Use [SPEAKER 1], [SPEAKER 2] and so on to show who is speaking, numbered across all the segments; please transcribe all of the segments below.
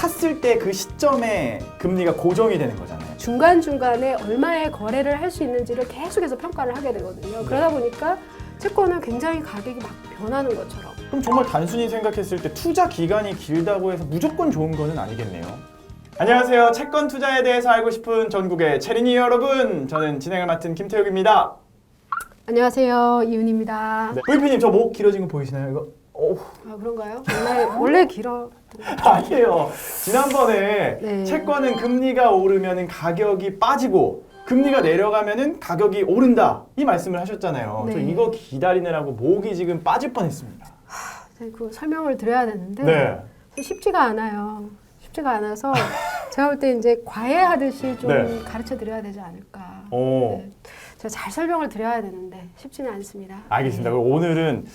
[SPEAKER 1] 샀을 때 그 시점에 금리가 고정이 되는 거잖아요.
[SPEAKER 2] 중간중간에 얼마의 거래를 할 수 있는지를 계속해서 평가를 하게 되거든요. 그러다 보니까 채권은 굉장히 가격이 막 변하는 것처럼.
[SPEAKER 1] 그럼 정말 단순히 생각했을 때 투자 기간이 길다고 해서 무조건 좋은 거는 아니겠네요. 안녕하세요. 채권 투자에 대해서 알고 싶은 전국의 체린이 여러분, 저는 진행을 맡은 김태욱입니다.
[SPEAKER 2] 안녕하세요. 이윤입니다.
[SPEAKER 1] 네. VP님, 저 목 길어진 거 보이시나요? 이거? 오우.
[SPEAKER 2] 아, 그런가요? 원래 길어.
[SPEAKER 1] 아니에요. 지난번에
[SPEAKER 2] 네.
[SPEAKER 1] 채권은 금리가 오르면 가격이 빠지고 금리가 내려가면 가격이 오른다, 이 말씀을 하셨잖아요.
[SPEAKER 2] 네.
[SPEAKER 1] 저 이거 기다리느라고 목이 지금 빠질 뻔했습니다.
[SPEAKER 2] 그 설명을 드려야 되는데
[SPEAKER 1] 네.
[SPEAKER 2] 쉽지가 않아요. 쉽지가 않아서 제가 볼 때 이제 과외하듯이 좀
[SPEAKER 1] 네.
[SPEAKER 2] 가르쳐 드려야 되지 않을까.
[SPEAKER 1] 오.
[SPEAKER 2] 네. 제가 잘 설명을 드려야 되는데 쉽지는 않습니다.
[SPEAKER 1] 알겠습니다. 그럼 오늘은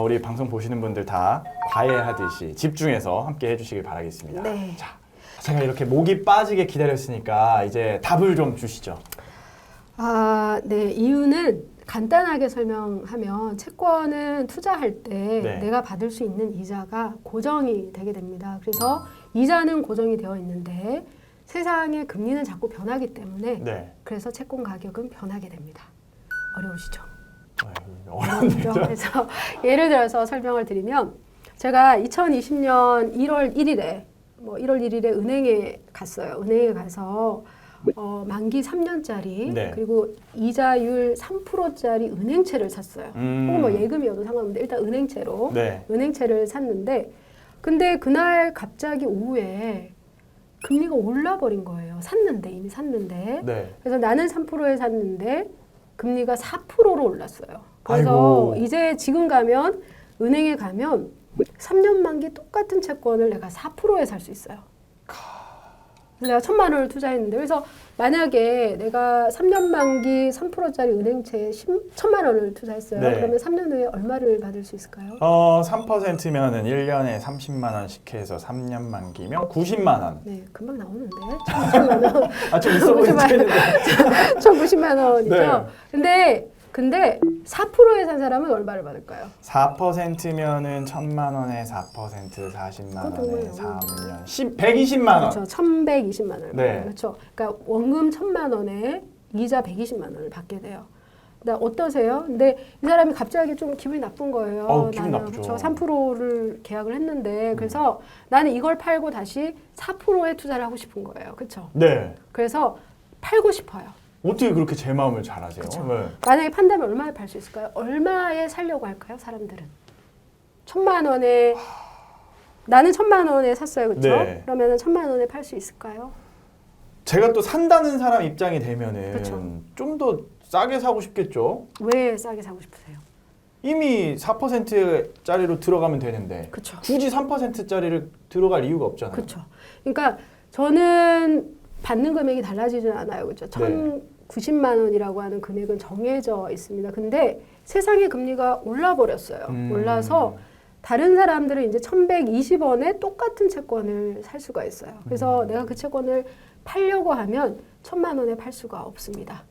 [SPEAKER 1] 우리 방송 보시는 분들 다 과외하듯이 집중해서 함께 해주시길 바라겠습니다.
[SPEAKER 2] 네.
[SPEAKER 1] 자, 제가 이렇게 목이 빠지게 기다렸으니까 이제 답을 좀 주시죠.
[SPEAKER 2] 네. 이유는 간단하게 설명하면 채권은 투자할 때
[SPEAKER 1] 네.
[SPEAKER 2] 내가 받을 수 있는 이자가 고정이 되게 됩니다. 그래서 이자는 고정이 되어 있는데 세상의 금리는 자꾸 변하기 때문에
[SPEAKER 1] 네.
[SPEAKER 2] 그래서 채권 가격은 변하게 됩니다. 어려우시죠?
[SPEAKER 1] 어렵네요.
[SPEAKER 2] 그래서 예를 들어서 설명을 드리면 제가 2020년 1월 1일에 1월 1일에 은행에 갔어요. 은행에 가서 만기 3년짜리
[SPEAKER 1] 네.
[SPEAKER 2] 그리고 이자율 3%짜리 은행채를 샀어요. 혹은 뭐 예금이어도 상관없는데 일단 은행채로
[SPEAKER 1] 네.
[SPEAKER 2] 은행채를 샀는데 근데 그날 갑자기 오후에 금리가 올라버린 거예요. 이미 샀는데.
[SPEAKER 1] 네.
[SPEAKER 2] 그래서 나는 3%에 샀는데 금리가 4%로 올랐어요. 그래서
[SPEAKER 1] 아이고.
[SPEAKER 2] 이제 지금 가면 은행에 가면 3년 만기 똑같은 채권을 내가 4%에 살 수 있어요. 내가 1,000만 원을 투자했는데 그래서 만약에 내가 3년 만기 3%짜리 은행채에 1,000만 원을 투자했어요.
[SPEAKER 1] 네.
[SPEAKER 2] 그러면 3년 후에 얼마를 받을 수 있을까요?
[SPEAKER 1] 3%면은 1년에 30만 원씩 해서 3년 만기면 90만 원.
[SPEAKER 2] 네, 금방 나오는데 1,090만 원.
[SPEAKER 1] 아, 좀 있어 보이는데.
[SPEAKER 2] 1,090만 원이죠.
[SPEAKER 1] 네.
[SPEAKER 2] 근데 4%에 산 사람은 얼마를 받을까요?
[SPEAKER 1] 4%면은 1,000만 원에 4% 40만
[SPEAKER 2] 그건
[SPEAKER 1] 원에
[SPEAKER 2] 정말
[SPEAKER 1] 3년 120만 원.
[SPEAKER 2] 그렇죠. 1,120만 원을
[SPEAKER 1] 네.
[SPEAKER 2] 받아요. 그렇죠. 그러니까 원금 1,000만 원에 이자 120만 원을 받게 돼요. 근데 어떠세요? 근데 이 사람이 갑자기 좀 기분이 나쁜 거예요.
[SPEAKER 1] 기분 나쁘죠.
[SPEAKER 2] 그렇죠. 3%를 계약을 했는데 그래서 나는 이걸 팔고 다시 4%에 투자를 하고 싶은 거예요. 그렇죠.
[SPEAKER 1] 네.
[SPEAKER 2] 그래서 팔고 싶어요.
[SPEAKER 1] 어떻게 그렇게 제 마음을 잘 아세요?
[SPEAKER 2] 그쵸.
[SPEAKER 1] 네.
[SPEAKER 2] 만약에 판다면 얼마에 팔 수 있을까요? 얼마에 살려고 할까요? 사람들은 1,000만 원에 나는 1,000만 원에 샀어요, 그렇죠?
[SPEAKER 1] 네.
[SPEAKER 2] 그러면은 1,000만 원에 팔 수 있을까요?
[SPEAKER 1] 제가 또 산다는 사람 입장이 되면은
[SPEAKER 2] 그쵸.
[SPEAKER 1] 좀 더 싸게 사고 싶겠죠.
[SPEAKER 2] 왜 싸게 사고 싶으세요?
[SPEAKER 1] 이미 4%짜리로 들어가면 되는데
[SPEAKER 2] 그렇죠.
[SPEAKER 1] 굳이 3%짜리를 들어갈 이유가 없잖아요.
[SPEAKER 2] 그렇죠. 그러니까 저는 받는 금액이 달라지진 않아요, 그렇죠?
[SPEAKER 1] 네.
[SPEAKER 2] 1,090만 원이라고 하는 금액은 정해져 있습니다. 근데 세상의 금리가 올라 버렸어요. 올라서 다른 사람들은 이제 1,120원에 똑같은 채권을 살 수가 있어요. 그래서 내가 그 채권을 팔려고 하면 1,000만 원에 팔 수가 없습니다.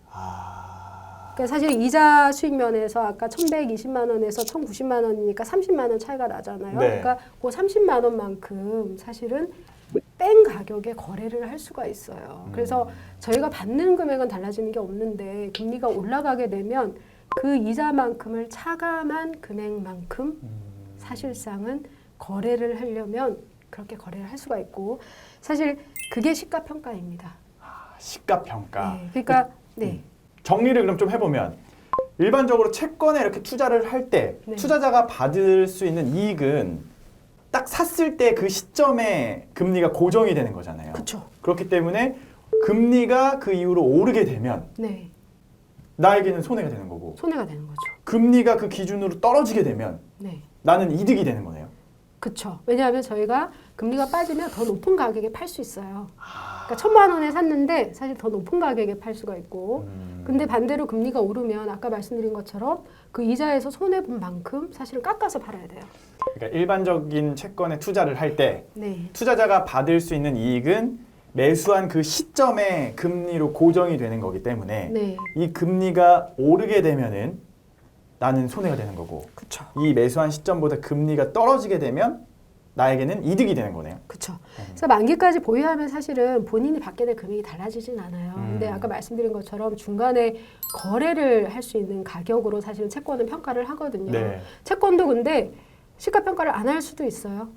[SPEAKER 2] 그러니까 사실 이자 수익 면에서 아까 1,120만 원에서 1,090만 원이니까 30만 원 차이가 나잖아요.
[SPEAKER 1] 네.
[SPEAKER 2] 그러니까 그 30만 원만큼 사실은 뺀 가격에 거래를 할 수가 있어요. 그래서 저희가 받는 금액은 달라지는 게 없는데 금리가 올라가게 되면 그 이자만큼을 차감한 금액만큼 사실상은 거래를 하려면 그렇게 거래를 할 수가 있고 사실 그게 시가평가입니다.
[SPEAKER 1] 시가평가.
[SPEAKER 2] 네, 그러니까 네.
[SPEAKER 1] 정리를 그럼 좀 해보면 일반적으로 채권에 이렇게 투자를 할 때
[SPEAKER 2] 네.
[SPEAKER 1] 투자자가 받을 수 있는 이익은 딱 샀을 때 그 시점에 금리가 고정이 되는 거잖아요.
[SPEAKER 2] 그렇죠.
[SPEAKER 1] 그렇기 때문에 금리가 그 이후로 오르게 되면
[SPEAKER 2] 네.
[SPEAKER 1] 나에게는 손해가 되는 거고
[SPEAKER 2] 손해가 되는 거죠.
[SPEAKER 1] 금리가 그 기준으로 떨어지게 되면
[SPEAKER 2] 네.
[SPEAKER 1] 나는 이득이 되는 거네요.
[SPEAKER 2] 그렇죠. 왜냐하면 저희가 금리가 빠지면 더 높은 가격에 팔 수 있어요. 그러니까 1,000만 원에 샀는데 사실 더 높은 가격에 팔 수가 있고 근데 반대로 금리가 오르면 아까 말씀드린 것처럼 그 이자에서 손해본 만큼 사실은 깎아서 팔아야 돼요.
[SPEAKER 1] 그러니까 일반적인 채권에 투자를 할 때
[SPEAKER 2] 네.
[SPEAKER 1] 투자자가 받을 수 있는 이익은 매수한 그 시점에 금리로 고정이 되는 거기 때문에
[SPEAKER 2] 네.
[SPEAKER 1] 이 금리가 오르게 되면은 나는 손해가 되는 거고
[SPEAKER 2] 그렇죠.
[SPEAKER 1] 이 매수한 시점보다 금리가 떨어지게 되면 나에게는 이득이 되는 거네요.
[SPEAKER 2] 그렇죠. 그래서 만기까지 보유하면 사실은 본인이 받게 될 금액이 달라지진 않아요. 근데 아까 말씀드린 것처럼 중간에 거래를 할 수 있는 가격으로 사실은 채권은 평가를 하거든요.
[SPEAKER 1] 네.
[SPEAKER 2] 채권도 근데 시가 평가를 안 할 수도 있어요.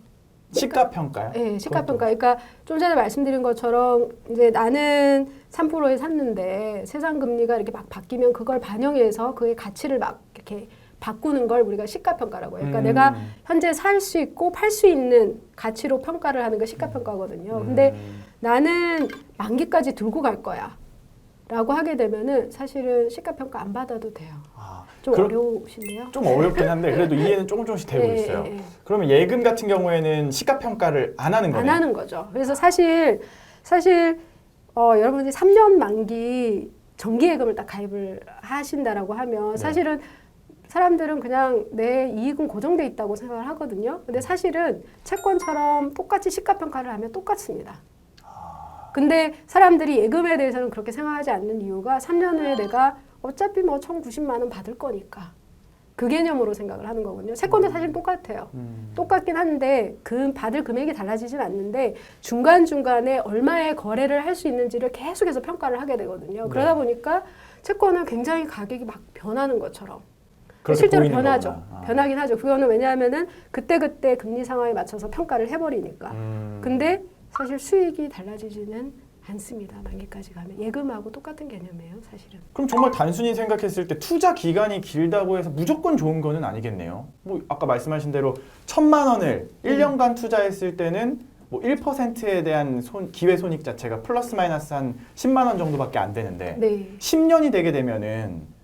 [SPEAKER 1] 시가 평가요?
[SPEAKER 2] 네, 시가 평가. 그러니까 좀 전에 말씀드린 것처럼 이제 나는 3%에 샀는데 세상 금리가 이렇게 막 바뀌면 그걸 반영해서 그의 가치를 막 이렇게 바꾸는 걸 우리가 시가 평가라고 해요. 그러니까 내가 현재 살 수 있고 팔 수 있는 가치로 평가를 하는 게 시가 평가거든요. 근데 나는 만기까지 들고 갈 거야. 라고 하게 되면은 사실은 시가 평가 안 받아도 돼요. 좀 어려우신데요?
[SPEAKER 1] 좀 어렵긴 한데 그래도 이해는 조금씩 되고 있어요. 그러면 예금 같은 경우에는 시가 평가를 안 하는 거네요.
[SPEAKER 2] 안 하는 거죠. 그래서 사실 여러분이 3년 만기 정기예금을 딱 가입을 하신다라고 하면 사실은 사람들은 그냥 내 이익은 고정돼 있다고 생각을 하거든요. 근데 사실은 채권처럼 똑같이 시가 평가를 하면 똑같습니다. 근데 사람들이 예금에 대해서는 그렇게 생각하지 않는 이유가 3년 후에 내가 어차피 뭐 1,090만 원 받을 거니까 그 개념으로 생각을 하는 거거든요. 채권도 사실 똑같아요. 똑같긴 한데 받을 금액이 달라지진 않는데 중간중간에 얼마의 거래를 할 수 있는지를 계속해서 평가를 하게 되거든요. 그러다 보니까 채권은 굉장히 가격이 막 변하는 것처럼 실제로 변하죠. 변하긴 하죠. 그거는 왜냐하면은 그때그때 금리 상황에 맞춰서 평가를 해버리니까. 근데 사실 수익이 달라지지는 않습니다. 만기까지 가면. 예금하고 똑같은 개념이에요, 사실은.
[SPEAKER 1] 그럼 정말 단순히 생각했을 때 투자 기간이 길다고 해서 무조건 좋은 거는 아니겠네요. 뭐 아까 말씀하신 대로 1,000만 원을 1년간 투자했을 때는 뭐 1%에 대한 기회 손익 자체가 플러스 마이너스 한 10만 원 정도밖에 안 되는데 10년이 되게 되면은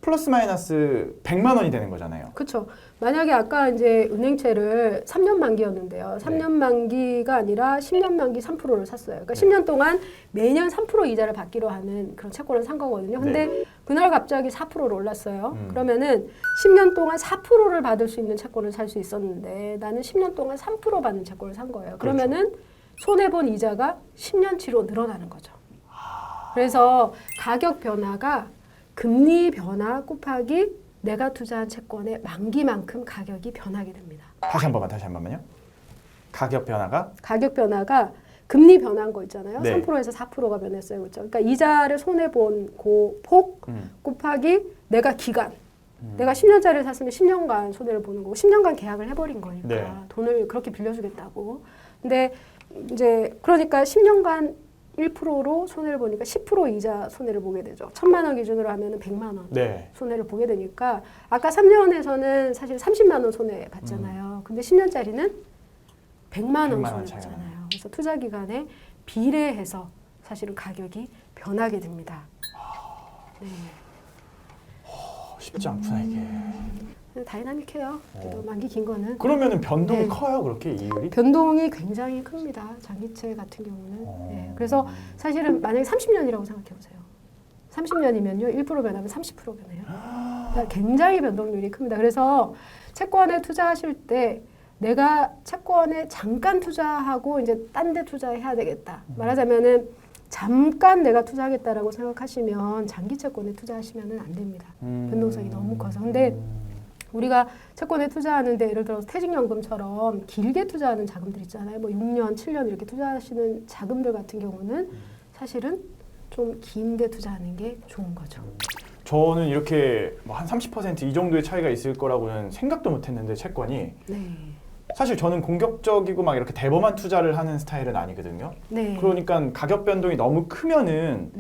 [SPEAKER 1] 플러스 마이너스 100만 원이 되는 거잖아요.
[SPEAKER 2] 그렇죠. 만약에 아까 이제 은행채를 3년 만기였는데요. 3년 만기가 아니라 10년 만기 3%를 샀어요. 그러니까 10년 동안 매년 3% 이자를 받기로 하는 그런 채권을 산 거거든요. 근데 그날 갑자기 4%로 올랐어요. 그러면은 10년 동안 4%를 받을 수 있는 채권을 살 수 있었는데 나는 10년 동안 3% 받는 채권을 산 거예요. 그러면은 손해본 이자가 10년치로 늘어나는 거죠. 그래서 가격 변화가 금리 변화 곱하기 내가 투자한 채권의 만기만큼 가격이 변하게 됩니다.
[SPEAKER 1] 다시 한 번만요. 가격 변화가
[SPEAKER 2] 금리 변한 거 있잖아요.
[SPEAKER 1] 네.
[SPEAKER 2] 3%에서 4%가 변했어요. 그렇죠? 그러니까 이자를 손해본 그 폭 곱하기 내가 기간. 내가 10년짜리를 샀으면 10년간 손해를 보는 거고 10년간 계약을 해버린 거니까 돈을 그렇게 빌려주겠다고. 근데 이제 그러니까 10년간 1%로 손해를 보니까 10% 이자 손해를 보게 되죠. 1,000만 원 기준으로 하면 100만 원 손해를 보게 되니까 아까 3년에서는 사실 30만 원 손해 봤잖아요. 근데 10년짜리는 100만 원 손해 봤잖아요. 그래서 투자 기간에 비례해서 사실은 가격이 변하게 됩니다. 네.
[SPEAKER 1] 쉽지 않구나 이게.
[SPEAKER 2] 다이나믹해요. 그래도 만기 긴 거는.
[SPEAKER 1] 그러면은 변동이 커요, 그렇게 이율이?
[SPEAKER 2] 변동이 굉장히 큽니다. 장기채 같은 경우는. 그래서 사실은 만약에 30년이라고 생각해 보세요. 30년이면요, 1% 변하면 30% 변해요. 그러니까 굉장히 변동률이 큽니다. 그래서 채권에 투자하실 때 내가 채권에 잠깐 투자하고 이제 딴 데 투자해야 되겠다. 말하자면은 잠깐 내가 투자하겠다라고 생각하시면 장기 채권에 투자하시면 안 됩니다. 변동성이 너무 커서. 근데 우리가 채권에 투자하는데 예를 들어서 퇴직연금처럼 길게 투자하는 자금들 있잖아요. 뭐 6년, 7년 이렇게 투자하시는 자금들 같은 경우는 사실은 좀 긴데 투자하는 게 좋은 거죠.
[SPEAKER 1] 저는 이렇게 뭐 한 30% 이 정도의 차이가 있을 거라고는 생각도 못 했는데 채권이 사실 저는 공격적이고 막 이렇게 대범한 투자를 하는 스타일은 아니거든요. 그러니까 가격 변동이 너무 크면은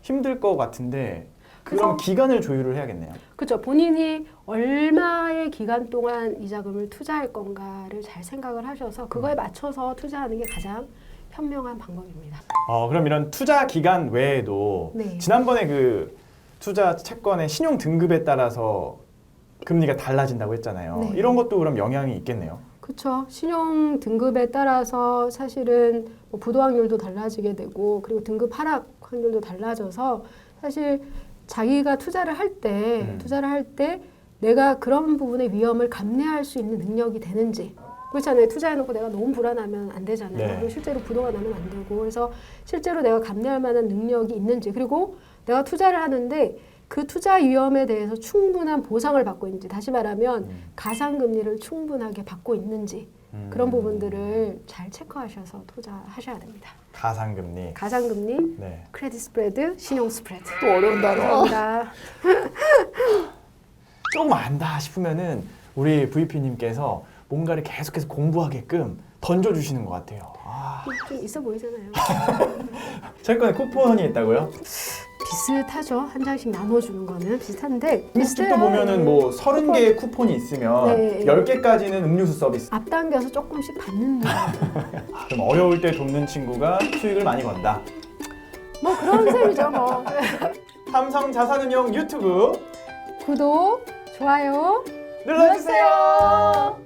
[SPEAKER 1] 힘들 것 같은데 그럼 기간을 조율을 해야겠네요.
[SPEAKER 2] 그렇죠. 본인이 얼마의 기간 동안 이 자금을 투자할 건가를 잘 생각을 하셔서 그거에 맞춰서 투자하는 게 가장 현명한 방법입니다.
[SPEAKER 1] 그럼 이런 투자 기간 외에도 지난번에 그 투자 채권의 신용 등급에 따라서 금리가 달라진다고 했잖아요. 이런 것도 그럼 영향이 있겠네요.
[SPEAKER 2] 그렇죠. 신용 등급에 따라서 사실은 뭐 부도 확률도 달라지게 되고 그리고 등급 하락 확률도 달라져서 사실 자기가 투자를 할 때 내가 그런 부분의 위험을 감내할 수 있는 능력이 되는지 그렇잖아요. 투자해놓고 내가 너무 불안하면 안 되잖아요. 그리고 실제로 부도가 나면 안 되고 그래서 실제로 내가 감내할 만한 능력이 있는지 그리고 내가 투자를 하는데 그 투자 위험에 대해서 충분한 보상을 받고 있는지 다시 말하면 가상금리를 충분하게 받고 있는지 그런 부분들을 잘 체크하셔서 투자하셔야 됩니다.
[SPEAKER 1] 가상금리.
[SPEAKER 2] 가상금리,
[SPEAKER 1] 네.
[SPEAKER 2] 크레딧 스프레드, 신용 스프레드.
[SPEAKER 1] 또 어려운 단어.
[SPEAKER 2] 감사합니다.
[SPEAKER 1] 조금 안다 싶으면은 우리 VP님께서 뭔가를 계속해서 공부하게끔 던져주시는 것 같아요.
[SPEAKER 2] 좀 있어 보이잖아요.
[SPEAKER 1] 채권에 쿠폰이 있다고요?
[SPEAKER 2] 비슷하죠. 한 장씩 나눠주는 거는 비슷한데
[SPEAKER 1] 음식도 보면은 뭐 30개의 쿠폰이 있으면
[SPEAKER 2] 네.
[SPEAKER 1] 10개까지는 음료수 서비스.
[SPEAKER 2] 앞당겨서 조금씩 받는 거.
[SPEAKER 1] 좀 어려울 때 돕는 친구가 수익을 많이 건다.
[SPEAKER 2] 뭐 그런 셈이죠. 뭐.
[SPEAKER 1] 삼성 자산운용 유튜브
[SPEAKER 2] 구독, 좋아요
[SPEAKER 1] 눌러주세요.